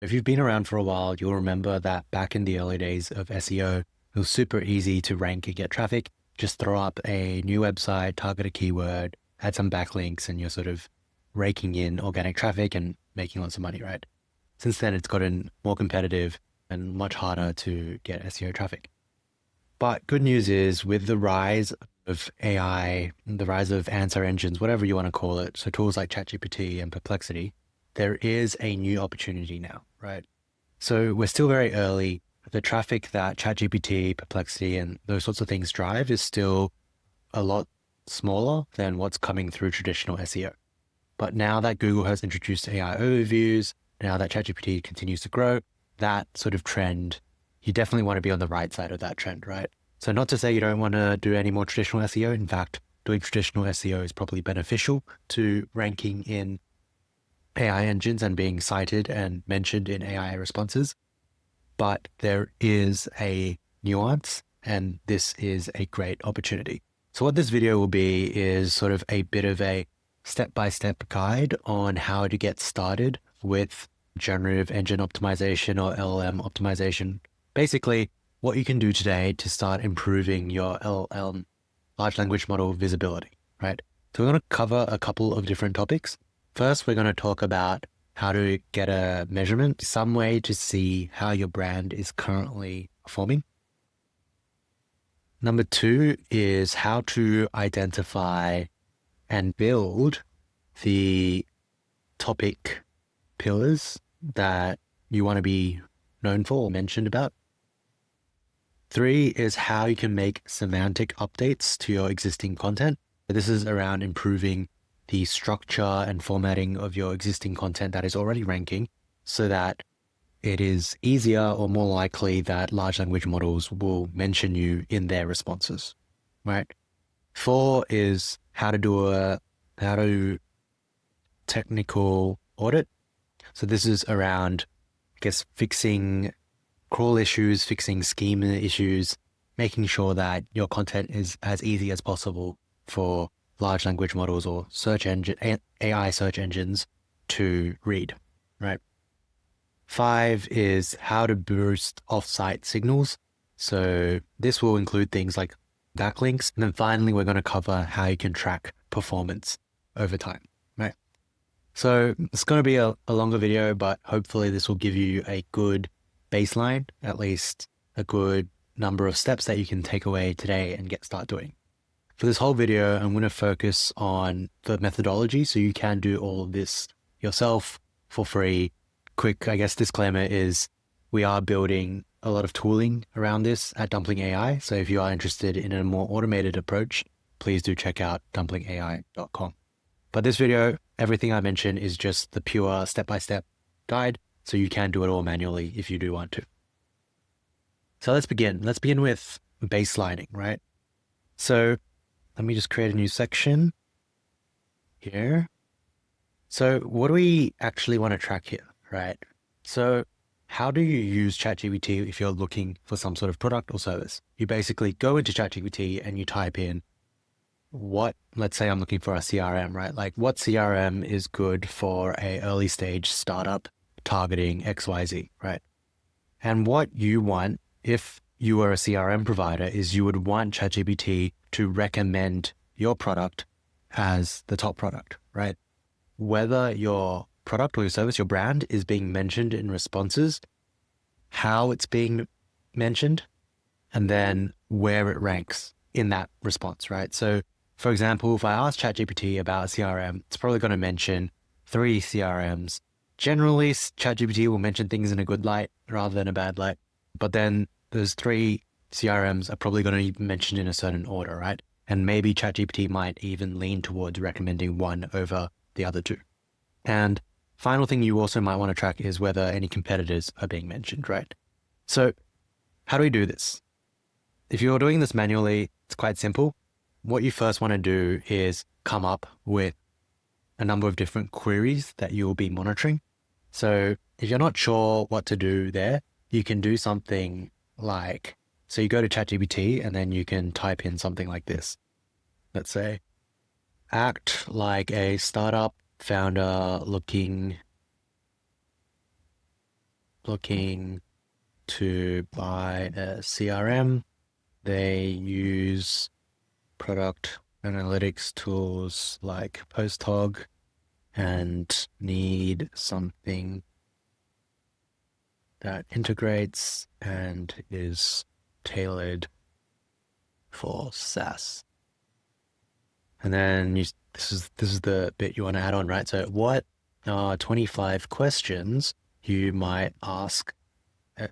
If you've been around for a while, you'll remember that back in the early days of SEO, it was super easy to rank and get traffic. Just throw up a new website, target a keyword, add some backlinks, and you're sort of raking in organic traffic and making lots of money, right? Since then, it's gotten more competitive and much harder to get SEO traffic. But good news is with the rise of AI, the rise of answer engines, whatever you want to call it, so tools like ChatGPT and Perplexity, there is a new opportunity now, right? So we're still very early. The traffic that ChatGPT, Perplexity, and those sorts of things drive is still a lot smaller than what's coming through traditional SEO. But now that Google has introduced AI overviews, now that ChatGPT continues to grow, that sort of trend, you definitely want to be on the right side of that trend, right? So not to say you don't want to do any more traditional SEO. In fact, doing traditional SEO is probably beneficial to ranking in AI engines and being cited and mentioned in AI responses. But there is a nuance, and this is a great opportunity. So what this video will be is sort of a bit of a step-by-step guide on how to get started with generative engine optimization or LLM optimization. Basically, what you can do today to start improving your LLM, large language model visibility, right? So we're going to cover a couple of different topics. First, we're going to talk about how to get a measurement, some way to see how your brand is currently performing. Number two is how to identify and build the topic pillars that you want to be known for or mentioned about. Three is how you can make semantic updates to your existing content. This is around improving the structure and formatting of your existing content that is already ranking so that it is easier or more likely that large language models will mention you in their responses, right? Four is how to technical audit. So this is around, I guess, fixing crawl issues, fixing schema issues, making sure that your content is as easy as possible for large language models or search engine, AI search engines to read, right? Five is how to boost offsite signals. So this will include things like backlinks. And then finally, we're going to cover how you can track performance over time, right? So it's going to be a longer video, but hopefully this will give you a good baseline, at least a good number of steps that you can take away today and start doing. For this whole video, I'm going to focus on the methodology so you can do all of this yourself for free. Quick, I guess, disclaimer is we are building a lot of tooling around this at Dumpling AI. So if you are interested in a more automated approach, please do check out dumplingai.com. But this video, everything I mentioned is just the pure step-by-step guide. So you can do it all manually if you do want to. So let's begin. Let's begin with baselining, right? So let me just create a new section here. So what do we actually want to track here, right? So how do you use ChatGPT if you're looking for some sort of product or service? You basically go into ChatGPT and you type in let's say I'm looking for a CRM, right? Like what CRM is good for a early stage startup targeting XYZ, right? And what you want, if you were a CRM provider, is you would want ChatGPT to recommend your product as the top product, right? Whether your product or your service, your brand is being mentioned in responses, how it's being mentioned, and then where it ranks in that response, right? So for example, if I ask ChatGPT about a CRM, it's probably going to mention 3 CRMs. Generally, ChatGPT will mention things in a good light rather than a bad light. But then those 3 CRMs are probably going to be mentioned in a certain order, right? And maybe ChatGPT might even lean towards recommending one over the other 2. And final thing you also might want to track is whether any competitors are being mentioned, right? So how do we do this? If you're doing this manually, it's quite simple. What you first want to do is come up with a number of different queries that you'll be monitoring. So if you're not sure what to do there, you can do something like, so you go to ChatGPT and then you can type in something like this. Let's say, act like a startup founder looking looking to buy a CRM, they use product analytics tools like PostHog and need something that integrates and is tailored for SaaS. And then this is the bit you want to add on, right? So what are 25 questions you might ask an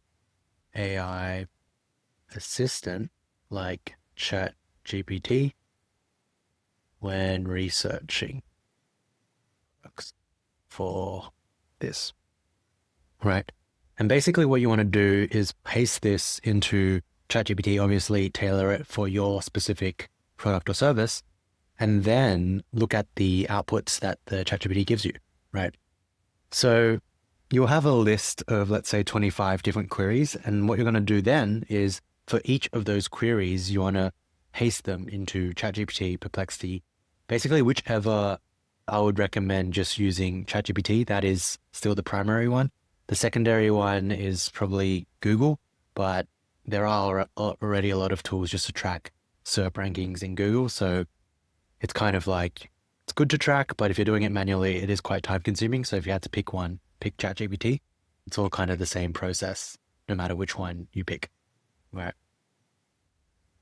AI assistant like ChatGPT when researching for this, right? And basically what you want to do is paste this into ChatGPT, obviously tailor it for your specific product or service, and then look at the outputs that the ChatGPT gives you, right? So you'll have a list of, let's say, 25 different queries. And what you're going to do then is for each of those queries, you want to paste them into ChatGPT, Perplexity, basically whichever. I would recommend just using ChatGPT. That is still the primary one. The secondary one is probably Google, but there are already a lot of tools just to track SERP rankings in Google. So it's kind of like, it's good to track, but if you're doing it manually, it is quite time consuming. So if you had to pick one, pick ChatGPT. It's all kind of the same process, no matter which one you pick, right?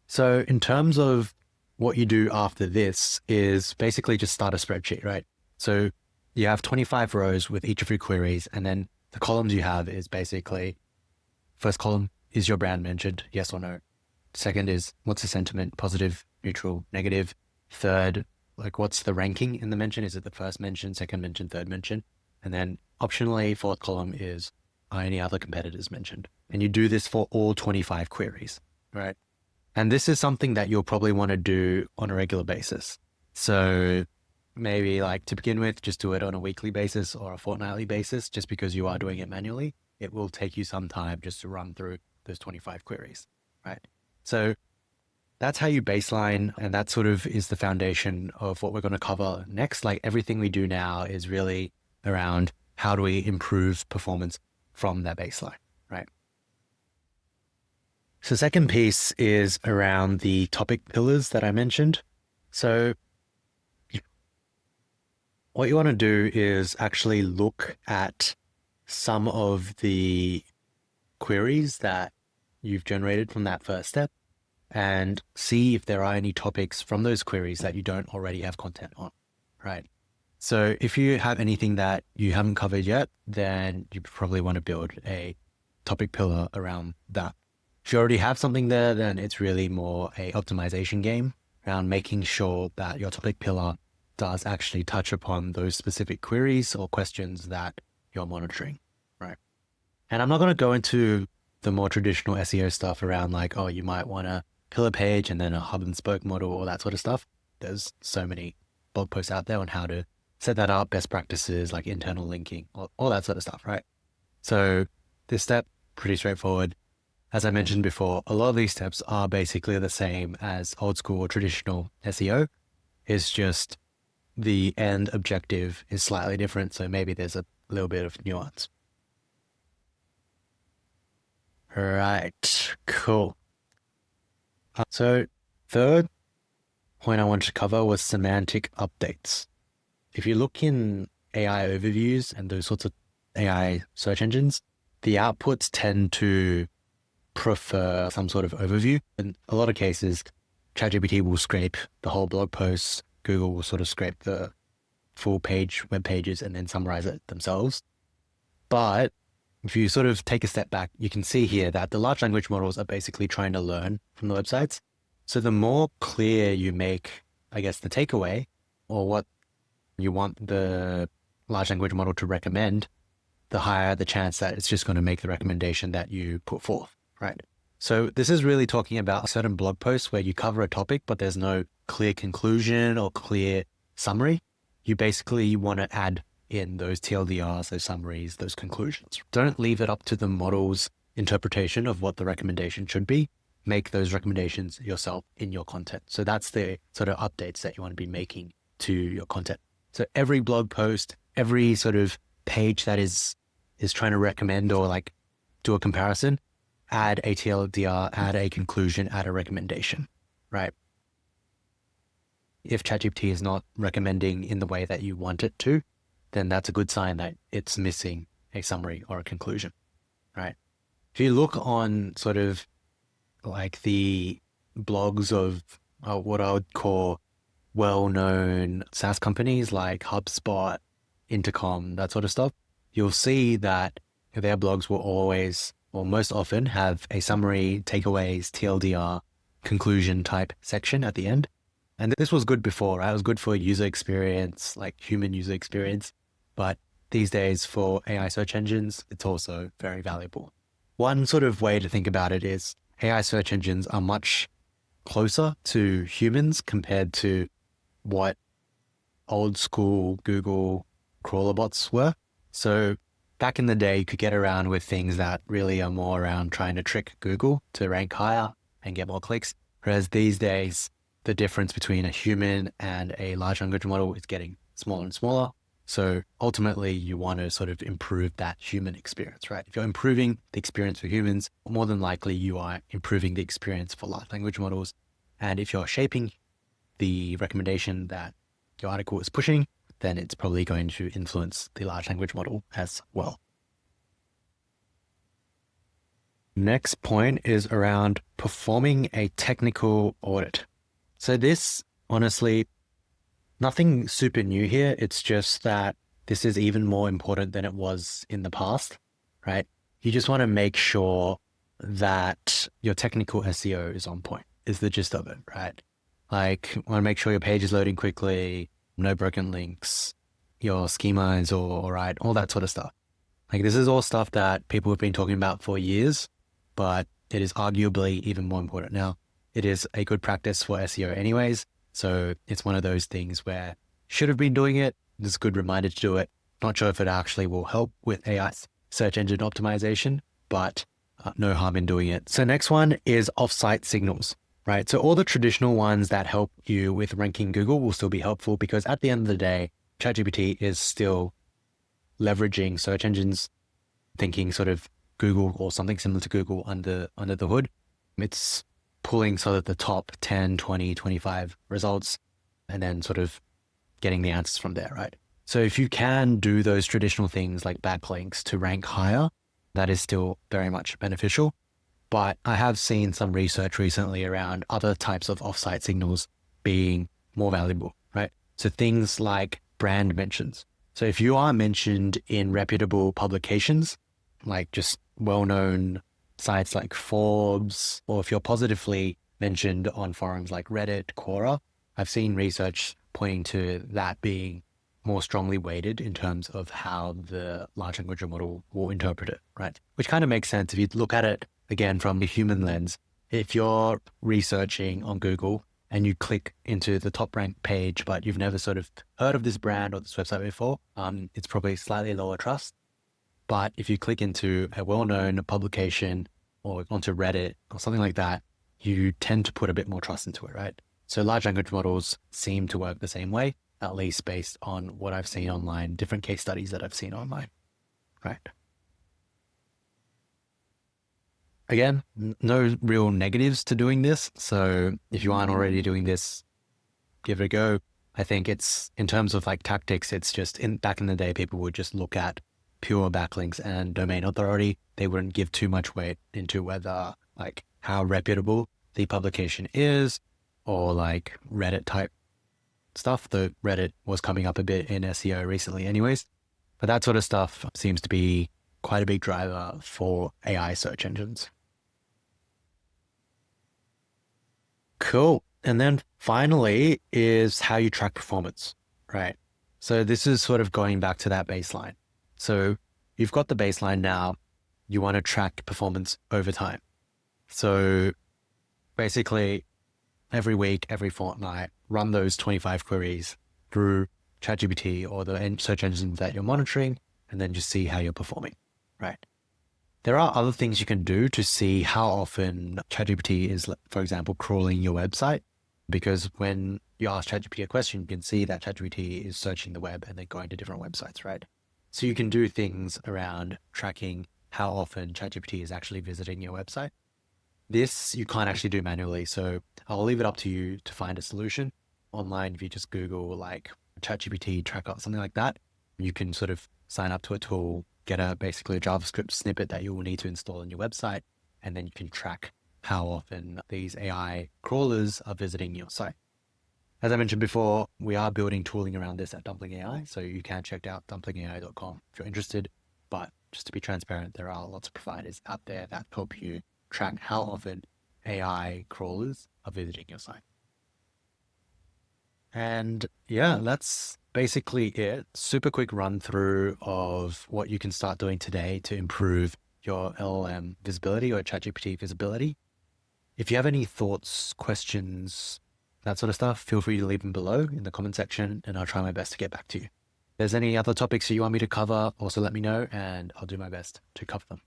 So in terms of what you do after this is basically just start a spreadsheet, right? So you have 25 rows with each of your queries, and then the columns you have is basically, first column, is your brand mentioned, yes or no? Second is, what's the sentiment, positive, neutral, negative? Third, like what's the ranking in the mention? Is it the first mention, second mention, third mention? And then optionally, fourth column is, are any other competitors mentioned? And you do this for all 25 queries, right? And this is something that you'll probably want to do on a regular basis. So maybe like to begin with, just do it on a weekly basis or a fortnightly basis, just because you are doing it manually. It will take you some time just to run through those 25 queries, right? So that's how you baseline, and that sort of is the foundation of what we're going to cover next. Like everything we do now is really around how do we improve performance from that baseline, right? So second piece is around the topic pillars that I mentioned. So what you want to do is actually look at some of the queries that you've generated from that first step and see if there are any topics from those queries that you don't already have content on, right? So if you have anything that you haven't covered yet, then you probably want to build a topic pillar around that. If you already have something there, then it's really more a optimization game around making sure that your topic pillar does actually touch upon those specific queries or questions that you're monitoring, right? And I'm not going to go into the more traditional SEO stuff around like, oh, you might want a pillar page and then a hub and spoke model, all that sort of stuff. There's so many blog posts out there on how to set that up, best practices like internal linking, all that sort of stuff, right? So this step, pretty straightforward. As I mentioned before, a lot of these steps are basically the same as old school or traditional SEO. It's just the end objective is slightly different. So maybe there's a little bit of nuance. All right, cool. So third point I wanted to cover was semantic updates. If you look in AI overviews and those sorts of AI search engines, the outputs tend to prefer some sort of overview. In a lot of cases, ChatGPT will scrape the whole blog post. Google will sort of scrape the full page, web pages, and then summarize it themselves. But if you sort of take a step back, you can see here that the large language models are basically trying to learn from the websites. So the more clear you make, I guess, the takeaway or what you want the large language model to recommend, the higher the chance that it's just going to make the recommendation that you put forth, right? So this is really talking about a certain blog post where you cover a topic, but there's no clear conclusion or clear summary. You basically want to add in those TLDRs, those summaries, those conclusions. Don't leave it up to the model's interpretation of what the recommendation should be. Make those recommendations yourself in your content. So that's the sort of updates that you want to be making to your content. So every blog post, every sort of page that is trying to recommend or like do a comparison, add a TLDR, add a conclusion, add a recommendation, right? If ChatGPT is not recommending in the way that you want it to, then that's a good sign that it's missing a summary or a conclusion, right? If you look on sort of like the blogs of what I would call well-known SaaS companies like HubSpot, Intercom, that sort of stuff, you'll see that their blogs will always, or most often, have a summary, takeaways, TLDR, conclusion type section at the end. And this was good before, right? It was good for user experience, like human user experience. But these days for AI search engines, it's also very valuable. One sort of way to think about it is AI search engines are much closer to humans compared to what old school Google crawler bots were. So back in the day, you could get around with things that really are more around trying to trick Google to rank higher and get more clicks. Whereas these days, the difference between a human and a large language model is getting smaller and smaller. So ultimately, you want to sort of improve that human experience, right? If you're improving the experience for humans, more than likely you are improving the experience for large language models. And if you're shaping the recommendation that your article is pushing, then it's probably going to influence the large language model as well. Next point is around performing a technical audit. So this, honestly, nothing super new here. It's just that this is even more important than it was in the past, right? You just want to make sure that your technical SEO is on point, is the gist of it, right? Like, want to make sure your page is loading quickly, no broken links, your schema is all right, all that sort of stuff. Like, this is all stuff that people have been talking about for years, but it is arguably even more important now. It is a good practice for SEO anyways. So it's one of those things where should have been doing it. It's a good reminder to do it. Not sure if it actually will help with AI search engine optimization, but no harm in doing it. So next one is offsite signals, right? So all the traditional ones that help you with ranking Google will still be helpful because at the end of the day, ChatGPT is still leveraging search engines, thinking sort of Google or something similar to Google under the hood. It's pulling sort of the top 10, 20, 25 results and then sort of getting the answers from there, right? So if you can do those traditional things like backlinks to rank higher, that is still very much beneficial. But I have seen some research recently around other types of offsite signals being more valuable, right? So things like brand mentions. So if you are mentioned in reputable publications, like just well-known sites like Forbes, or if you're positively mentioned on forums like Reddit, Quora, I've seen research pointing to that being more strongly weighted in terms of how the large language model will interpret it, right? Which kind of makes sense if you look at it again from the human lens. If you're researching on Google and you click into the top ranked page, but you've never sort of heard of this brand or this website before, it's probably slightly lower trust. But if you click into a well-known publication or onto Reddit or something like that, you tend to put a bit more trust into it, right? So large language models seem to work the same way, at least based on what I've seen online, different case studies that I've seen online, right? Again, no real negatives to doing this. So if you aren't already doing this, give it a go. I think it's, in terms of like tactics, it's just back in the day, people would just look at pure backlinks and domain authority. They wouldn't give too much weight into whether like how reputable the publication is or like Reddit type stuff. Though Reddit was coming up a bit in SEO recently anyways, but that sort of stuff seems to be quite a big driver for AI search engines. Cool. And then finally is how you track performance, right? So this is sort of going back to that baseline. So you've got the baseline now, you want to track performance over time. So basically every week, every fortnight, run those 25 queries through ChatGPT or the search engines that you're monitoring, and then just see how you're performing, right? There are other things you can do to see how often ChatGPT is, for example, crawling your website. Because when you ask ChatGPT a question, you can see that ChatGPT is searching the web and then going to different websites, right? So you can do things around tracking how often ChatGPT is actually visiting your website. This you can't actually do manually, so I'll leave it up to you to find a solution online. If you just Google like ChatGPT tracker, something like that, you can sort of sign up to a tool, get basically a JavaScript snippet that you will need to install on your website, and then you can track how often these AI crawlers are visiting your site. As I mentioned before, we are building tooling around this at Dumpling AI, so you can check out dumplingai.com if you're interested. But just to be transparent, there are lots of providers out there that help you track how often AI crawlers are visiting your site. And yeah, that's basically it. Super quick run through of what you can start doing today to improve your LLM visibility or ChatGPT visibility. If you have any thoughts, questions, that sort of stuff, feel free to leave them below in the comment section and I'll try my best to get back to you. If there's any other topics that you want me to cover, also let me know and I'll do my best to cover them.